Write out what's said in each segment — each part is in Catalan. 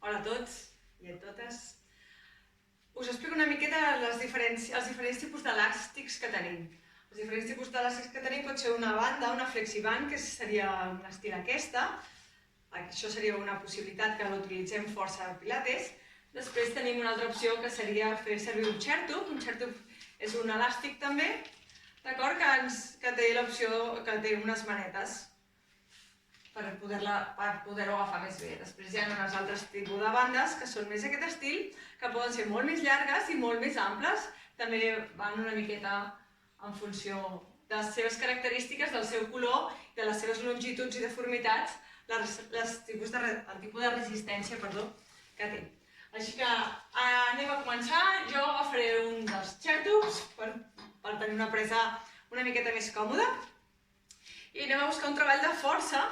Hola a tots i a totes. Us explico una miqueta els diferents tipus d'elàstics que tenim. Els diferents tipus d'elàstics que tenim pot ser una banda, una flexiband, que seria un estil aquesta. Això seria una possibilitat que l'utilitzem força a pilates. Després tenim una altra opció que seria fer servir un xèrtub. Un xèrtub és un elàstic també, d'acord? Que té l'opció que té unes manetes per poder-ho agafar més bé. Després hi ha uns altres tipus de bandes que són més aquest estil, que poden ser molt més llargues i molt més amples. També van una miqueta en funció de les seves característiques, del seu color, de les seves longituds i deformitats, el tipus de resistència que té. Així que anem a començar. Jo agafaré un dels xèrtubs per tenir una presa una miqueta més còmoda i anem a buscar un treball de força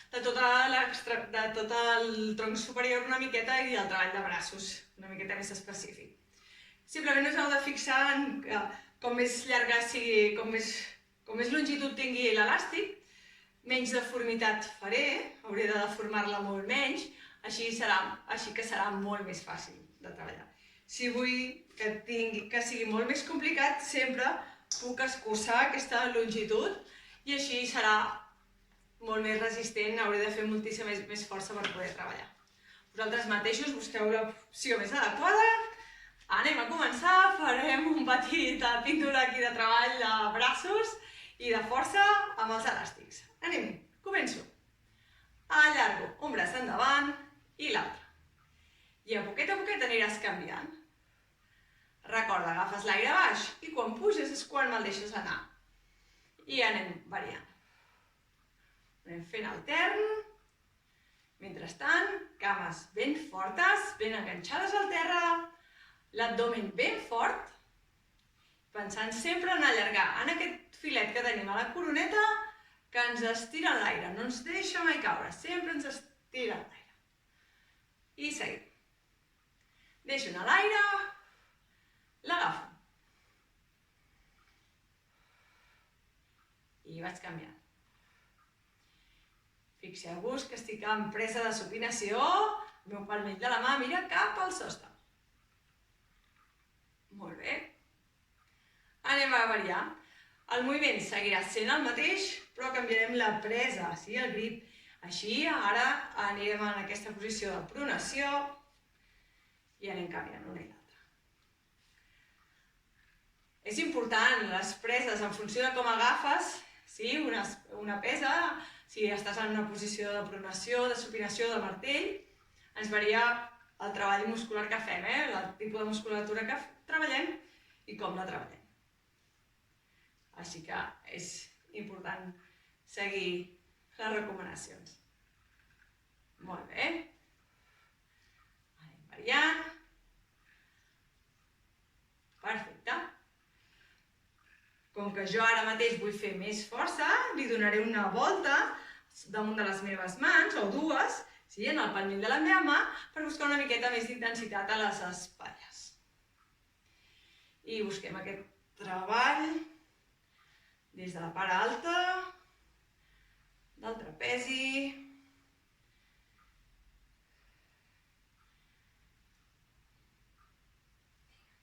de tot el tronc superior una miqueta i el treball de braços una miqueta més específic. Simplement us heu de fixar en que com més llarga sigui, com més longitud tingui l'elàstic, menys deformitat faré, hauré de deformar-la molt menys, així que serà molt més fàcil de treballar. Si vull que sigui molt més complicat, sempre puc escurçar aquesta longitud i així serà molt més resistent, hauré de fer moltíssima més força per poder treballar. Vosaltres mateixos busqueu l'opció més adequada. Anem a començar, farem un petit píndola aquí de treball de braços i de força amb els elàstics. Anem, començo. Allargo un braç endavant i l'altre. I a poquet aniràs canviant. Recorda, agafes l'aire baix i quan puges és quan me'l deixes anar. I anem variant. Anem fent altern. Mentrestant, cames ben fortes, ben enganxades al terra, l'abdomen ben fort, pensant sempre en allargar en aquest filet que tenim a la coroneta que ens estira en l'aire, no ens deixa mai caure, sempre ens estira en l'aire. I seguim. Deixo anar l'aire, l'agafo. I vaig canviant. Fixeu-vos que estic en presa de supinació, el meu palmell de la mà mira cap al sostre. Molt bé. Anem a variar. El moviment seguirà sent el mateix, però canviarem la presa, el grip. Així, ara anirem en aquesta posició de pronació i anem canviant una i l'altra. És important les preses en funció de com agafes, una pesa, si estàs en una posició de pronació, de supinació, de martell, ens varia el treball muscular que fem, el tipus de musculatura que treballem i com la treballem. Així que és important seguir les recomanacions. Molt bé. Anem variant. Perfecte. Com que jo ara mateix vull fer més força, li donaré una volta damunt de les meves mans, o dues, en el palmell de la meva mà, per buscar una miqueta més d'intensitat a les espatlles. I busquem aquest treball des de la part alta del trapezi.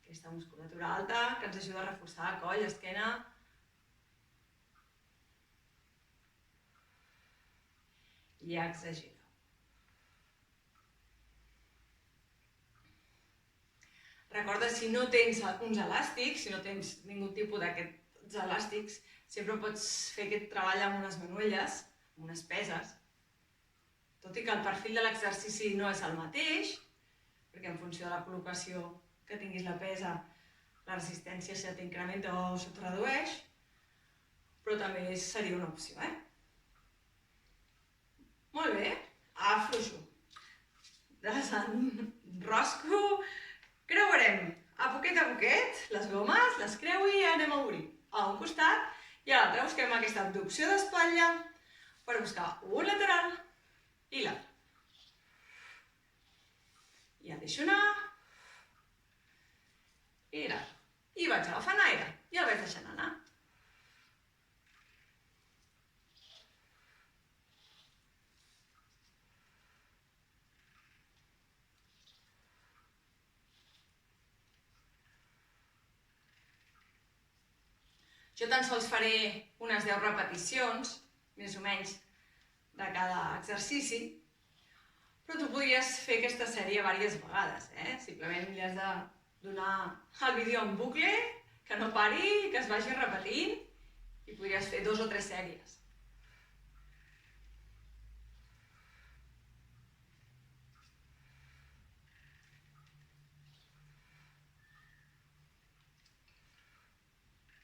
Aquesta musculatura alta que ens ajuda a reforçar el coll, esquena. I exagero. Recorda, si no tens uns elàstics, si no tens ningun tipus d'aquests elàstics, sempre pots fer aquest treball amb unes manuelles, amb unes peses. Tot i que el perfil de l'exercici no és el mateix, perquè en funció de la col·locació que tinguis la pesa, la resistència se t'incrementa o se't redueix, però també seria una opció, Molt bé, afluixo, desenrosco, creuarem a poquet les gomes, les creu i anem a obrir a un costat i a l'altre. Busquem aquesta abducció d'espatlla per buscar un lateral i l'altre. I el deixo anar i l'altre. I vaig agafant aire i el vaig deixant anar. Jo tan sols faré unes 10 repeticions, més o menys, de cada exercici, però tu podries fer aquesta sèrie diverses vegades, Simplement li has de donar el vídeo en bucle, que no pari, que es vagi repetint, i podries fer 2 o 3 sèries.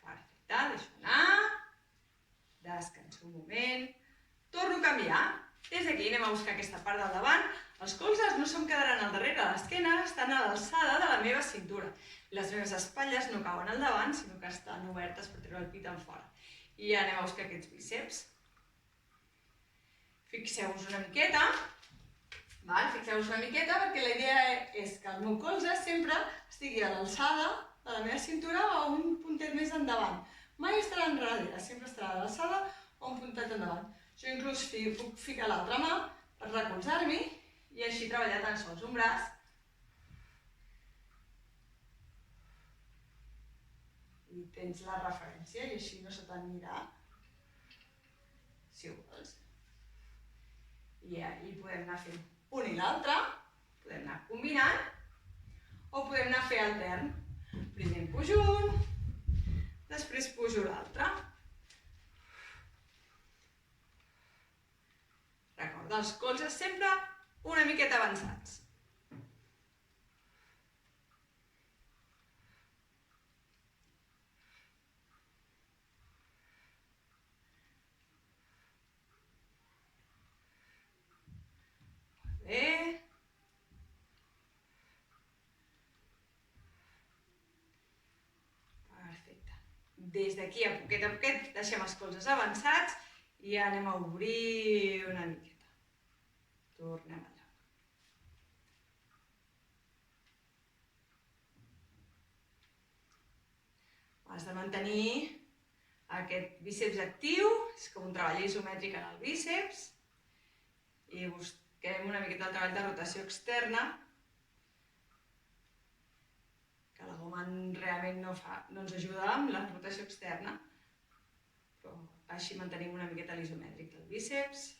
Perfecte, deixo anar, descanso un moment, torno a canviar. Des d'aquí anem a buscar aquesta part del davant. Els colzes no se'm quedaran al darrere, l'esquena estan a l'alçada de la meva cintura. Les meves espatlles no cauen al davant, sinó que estan obertes per treure el pit en fora. I anem a buscar aquests bíceps. Fixeu-vos una miqueta, perquè la idea és que el meu colze sempre estigui a l'alçada de la meva cintura o un puntet més endavant. Mai estarà enrere, sempre estarà a l'alçada o un puntet endavant. Jo inclús puc ficar l'altra mà per recolzar-m'hi i així treballar tan sols un braç i tens la referència i així no se t'anirà, si ho vols. I podem anar fent un i l'altre, podem anar combinant o podem anar a fer altern. Primer pujo un, després pujo l'altre. Recorda, els colzes sempre una miqueta avançats. Molt bé. Perfecte. Des d'aquí a poquet deixem els colzes avançats i anem a obrir una miqueta. Tornem allà. Has de mantenir aquest bíceps actiu, és com un treball isomètric en el bíceps, i busquem una miqueta el treball de rotació externa, que la goma realment no ens ajuda amb la rotació externa, però així mantenim una miqueta l'isomètric del bíceps.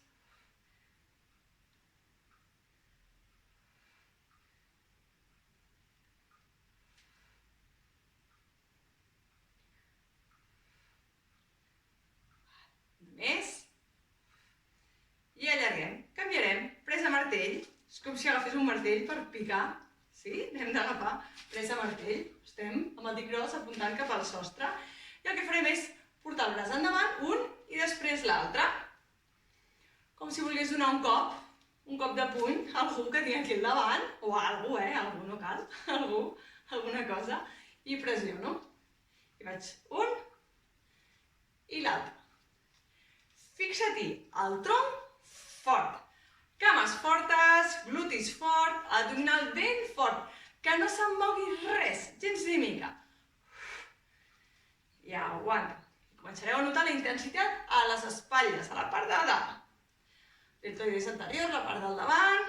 Més. I allarguem. Canviarem. Presa martell. És com si agafés un martell per picar. Sí? Hem d'agafar presa martell. Estem amb el dit gros apuntant cap al sostre. I el que farem és portar el braç endavant, un i després l'altre. Com si volgués donar un cop de puny a algú que tinc aquí al davant, o a algú, algú no cal, algú, alguna cosa, i pressiono. I faig un i l'altre. Fixa-t'hi el tronc fort, cames fortes, glutis fort, abdominal ben fort, que no se'n mogui res, gens ni mica. I aguanta. Començareu a notar la intensitat a les espatlles, a la part de dalt. Deltoides anterior, la part del davant,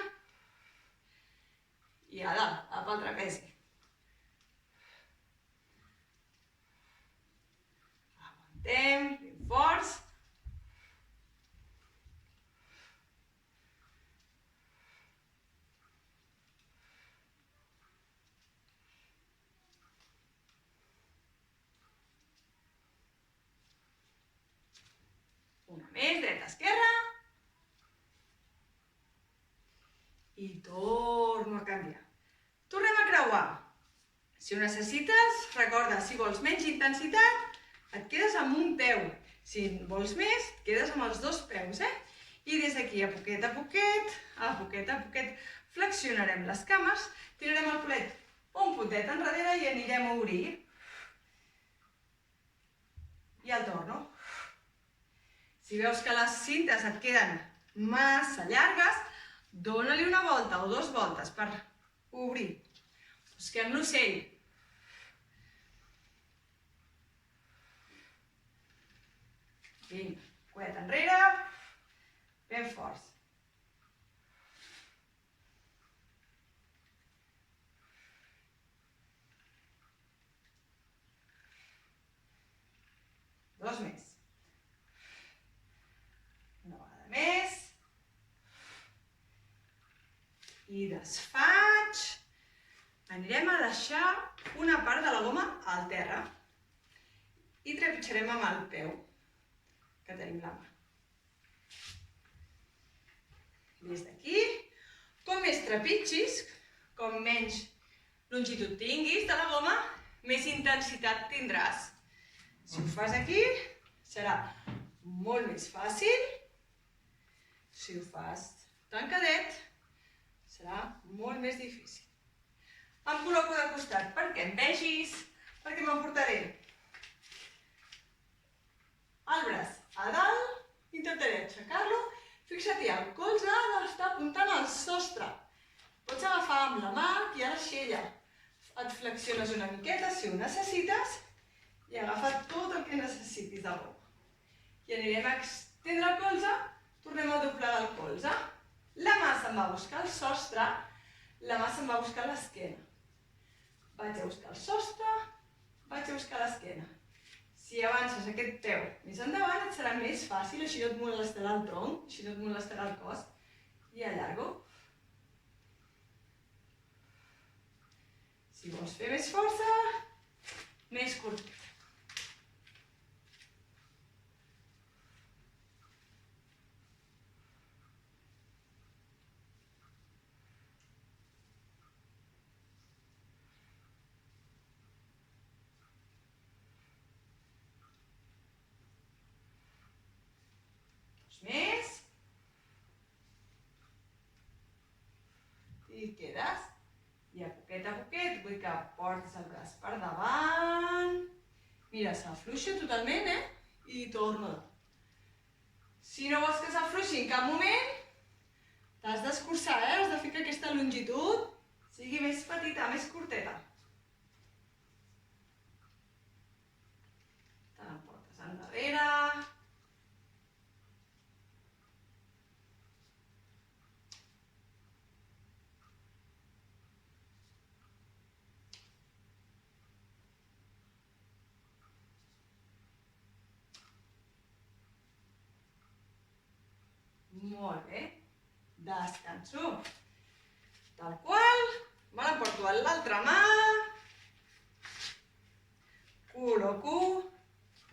i a dalt, cap al trapezi. Aguantem, ben forts. Una més, dreta, esquerra. I torno a canviar. Tornem a creuar. Si ho necessites, recorda, si vols menys intensitat, et quedes amb un peu. Si vols més, et quedes amb els dos peus, I des d'aquí, a poquet, flexionarem les cames, tirarem el plet un puntet enrere i anirem a obrir. I el torno. Si veus que les cintes et queden massa llargues, dóna-li una volta o 2 voltes per obrir. Busquem l'ocell. Vinga, cuet enrere, ben forts. les faig, anirem a deixar una part de la goma al terra i trepitjarem amb el peu que tenim la mà. Des d'aquí, com més trepitgis, com menys longitud tinguis de la goma, més intensitat tindràs. Si ho fas aquí, serà molt més fàcil. Si ho fas tancadet, serà molt més difícil. Em col·loco de costat perquè em vegis, perquè m'emportaré el braç a dalt, intentaré aixecar-lo. Fixa't-hi, el colze ha d'estar apuntant al sostre. Pots agafar amb la mà i a l'aixella. Et flexiones una miqueta si ho necessites i agafa tot el que necessitis de goma. I anirem a extendre el colze, tornem a doblegar el colze. La mà se'n va a buscar el sostre, la mà se'n va a buscar l'esquena. Vaig a buscar el sostre, vaig a buscar l'esquena. Si avances aquest peu més endavant et serà més fàcil, així no et molestarà el tronc, així no et molestarà el cos. I allargo. Si vols fer més força, més curt. Més. I et quedes. I a poquet vull que portis el braç per davant. Mira, s'afluixa totalment, I torna. Si no vols que s'afluixi en cap moment, t'has d'escurçar, Has de fer que aquesta longitud sigui més petita, més curteta. Te l'emportes endarrere. Molt bé. Descanso. Tal qual. Me l'emporto a l'altra mà. Col·loco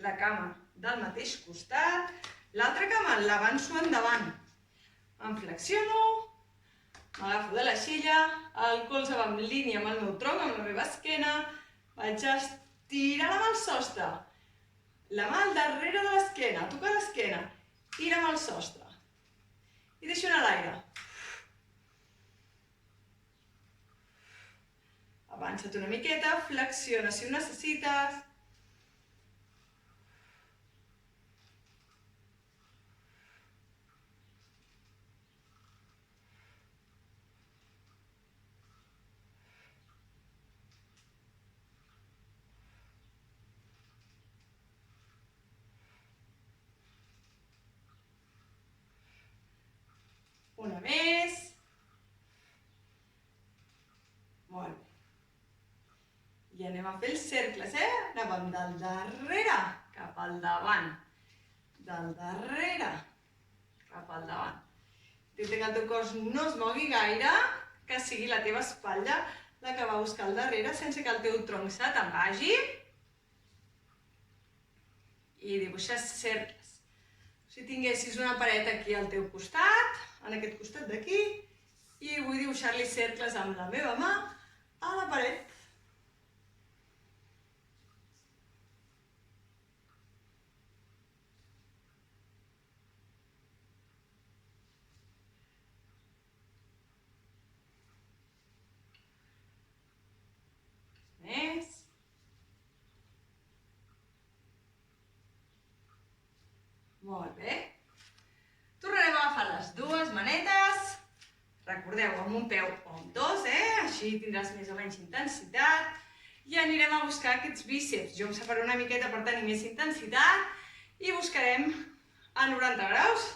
la cama del mateix costat. L'altra cama l'avanço endavant. Em flexiono. M'agafo de l'aixella. El colze va en línia amb el meu tronc, amb la meva esquena. Vaig estirant amb el sostre. La mà al darrere de l'esquena. Toca l'esquena. Tira amb el sostre. I deixo anar l'aire. Avança't una miqueta, flexiona si ho necessites. Una més. Molt bé. I anem a fer els cercles, Anàvem del darrere cap al davant. Del darrere cap al davant. Intenta que el teu cos no es mogui gaire, que sigui la teva espatlla la que va a buscar al darrere sense que el teu tronc se te'n vagi. I dibuixes cercles. Si tinguessis una paret aquí al teu costat, en aquest costat d'aquí, i vull dibuixar-li cercles amb la meva mà a la paret. Més. Molt bé. Tornarem a agafar les dues manetes. Recordeu, amb un peu o amb dos, Així tindràs més o menys intensitat. I anirem a buscar aquests bíceps. Jo em separo una miqueta per tenir més intensitat i buscarem a 90 graus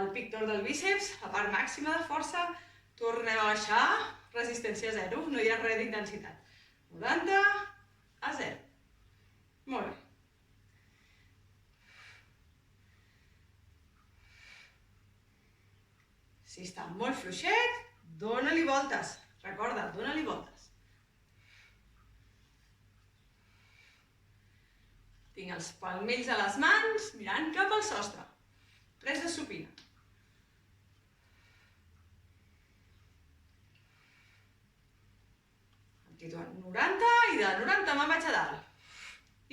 el píctor del bíceps, la part màxima de força. Tornem a baixar, resistència 0, no hi ha res d'intensitat. 90 a 0. Molt bé. Si està molt fluixet, Dóna-li voltes. Recorda, dóna-li voltes. Tinc els palmells a les mans mirant cap al sostre. Pres de supina. Em quedo a 90 i de 90 me'n vaig a dalt.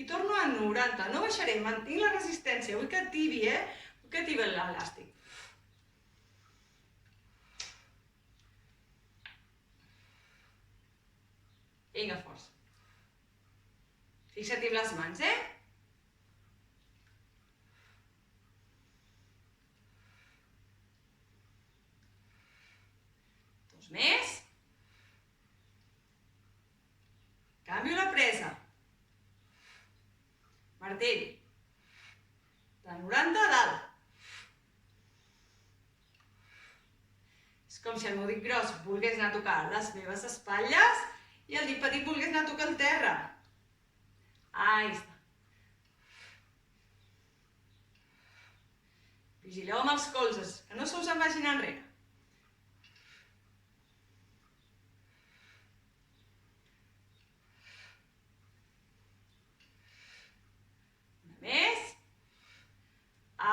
I torno a 90. No baixaré, mantinc la resistència. Vull que tibi, Vull que tibi l'elàstic. Vinga, força. Fixa't amb les mans, Dos més. Canvio la presa. Martell. De 90 a dalt. És com si el meu dit gros volgués anar a tocar les meves espatlles i el dit petit volgués anar a tocar el terra. Ahí està. Vigileu amb els colzes, que no se us en vagin enrere. Una més.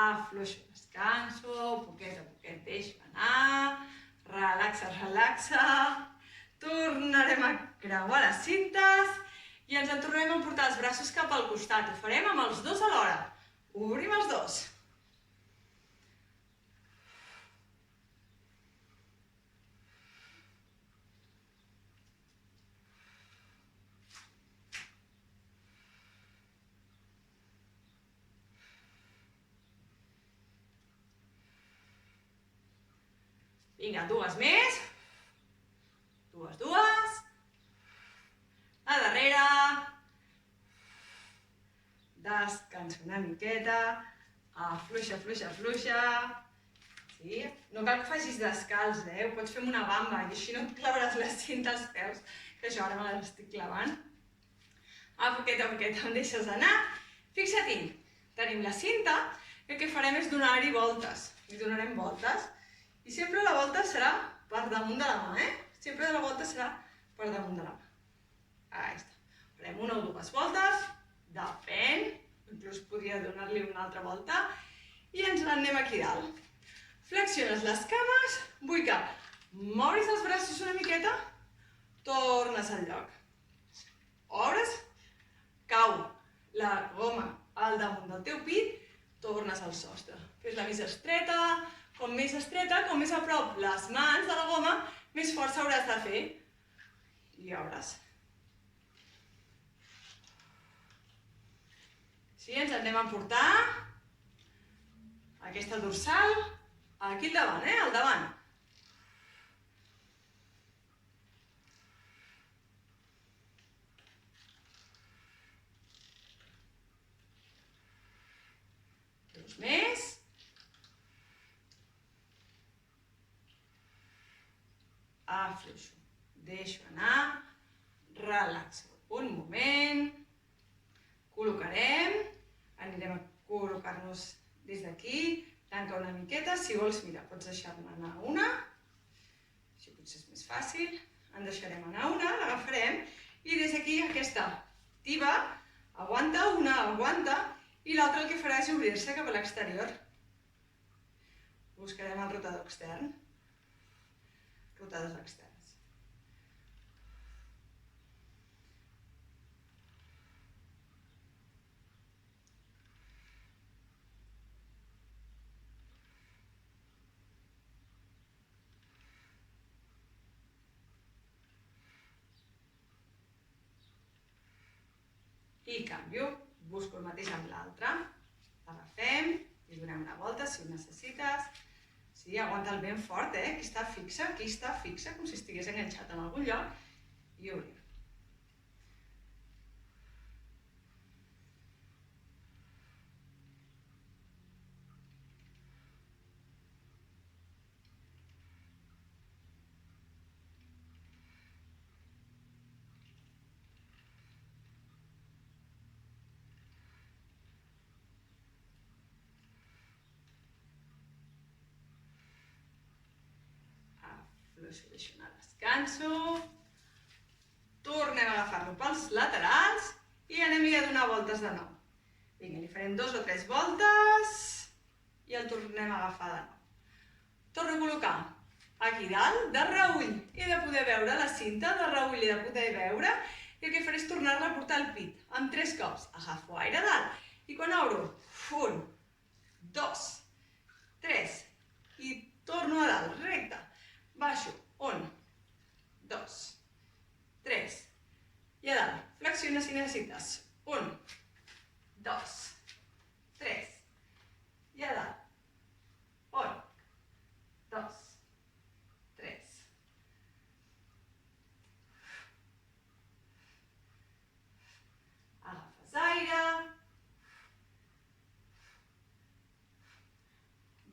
Afluixo, descanso, poquet a poquet deixo anar. Relaxa, relaxa. Tornarem a creuar les cintes i ens en tornarem a portar els braços cap al costat. Ho farem amb els dos alhora. Obrim els dos. Vinga, dues més. Dues. A darrere. Descansa una miqueta. Afluixa. Sí? No cal que facis descalç, Ho pots fer amb una bamba i així no et clavaràs la cinta als peus, que jo ara me l'estic clavant. A poquet em deixes anar. Fixa't-hi, tenim la cinta i el que farem és donar-hi voltes. Li donarem voltes. I sempre la volta serà per damunt de la mà, Sempre la volta serà per damunt de la mà. Ahí està. Farem una o dues voltes, depèn, inclús podria donar-li una altra volta, i ens n'anem aquí dalt. Flexiones les cames, vull que mouris els braços una miqueta, tornes al lloc. Obres, cau la goma al damunt del teu pit, tornes al sostre. Fes-la més estreta, com més a prop les mans de la goma, més força hauràs de fer. I obres. Sí, ens anem a portar aquesta dorsal aquí al davant, al davant. Dos més. Afluixo, deixo anar, relaxo un moment, col·locarem, anirem a col·locar-nos des d'aquí, tanca una miqueta, si vols, mira, pots deixar-ne anar una, així potser és més fàcil, en deixarem anar una, l'agafarem, i des d'aquí aquesta tiba, aguanta, una aguanta, i l'altra el que farà és obrir-se cap a l'exterior. Buscarem el rotador extern. Rotadors externs. I canvio, busco el mateix amb l'altre. L'agafem i donem una volta si ho necessites. Sí, aguanta'l ben fort, Aquí està fixa, com si estigués enganxat en algun lloc. I obrim. afluixo, deixo anar, descanso. Tornem a agafar-lo pels laterals i anem-hi a donar voltes de nou. Vinga, li farem 2 o 3 voltes i el tornem a agafar de nou. Torno a col·locar aquí dalt, de reull. He de poder veure la cinta, de reull he de poder veure, i el que faré és tornar-la a portar al pit, amb 3 cops. Agafo aire dalt, i quan obro, 1, 2, 3, i torno a dalt, recte. Baixo, 1, 2, 3, i a dalt, flexiona si necessites. 1, 2, 3, i a dalt. 1, 2, 3. Agafes aire.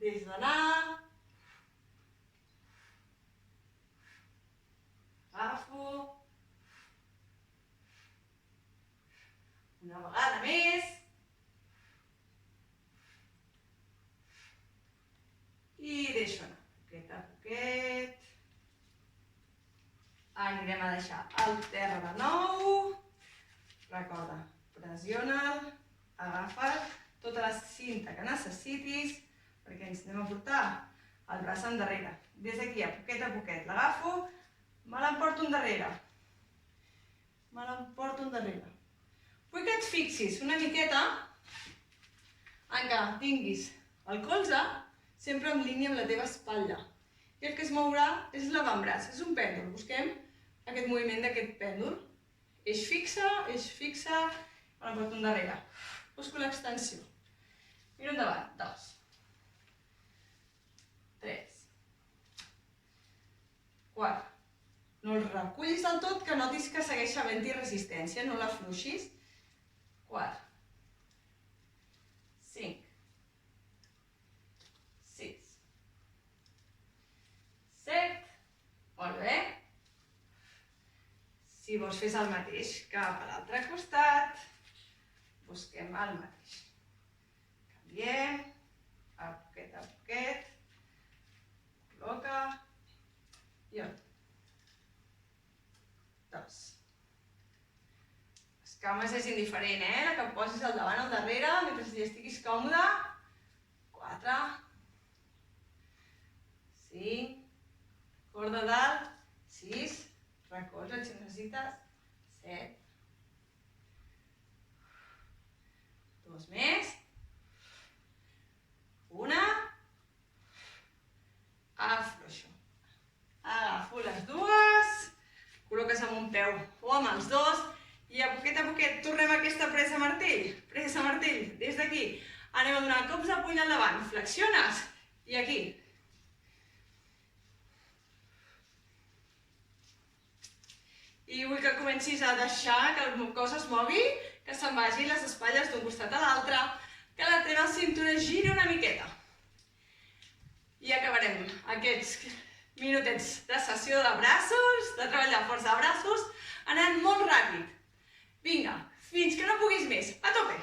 Deixes d'anar. Agafo. Una vegada més. I deixo anar. Poquet a poquet. Anirem a deixar el terra de nou. Recorda, pressiona'l, agafa't tota la cinta que necessitis, perquè ens anem a portar el braç endarrere. Des d'aquí, a poquet, l'agafo, me l'emporto endarrere. Me l'emporto endarrere. Vull que et fixis una miqueta en què tinguis el colze sempre en línia amb la teva espatlla. I el que es mourà és l'avantbraç, és un pèndol. Busquem aquest moviment d'aquest pèndol. Eix fixa, me la porto endarrere. Busco l'extensió. Miro endavant. 2, 3, 4. No el recullis del tot, que notis que segueix havent-hi resistència, no l'afluixis. 4, 5, 6, 7. Molt bé. Si vols fes el mateix cap a l'altre costat, busquem el mateix. Canviem, a poquet, col·loca, i 1, 2. Les cames és indiferent, la que em posis al davant o al darrere, mentre hi estiguis còmode. 4, 5, corda dalt, 6, recolza't si necessites, 7, 2 més, 1, afluixo, agafo les dues, col·loques amb un peu o amb els dos i a poquet tornem a aquesta pressa martell, des d'aquí, anem a donar cops de puny al davant, flexiones i aquí. I vull que comencis a deixar que el cos es mogui, que se'n vagi les espatlles d'un costat a l'altre, que la teva cintura giri una miqueta. I acabarem aquests minutets de sessió de braços, de treballar força de braços, anant molt ràpid. Vinga, fins que no puguis més. A tope!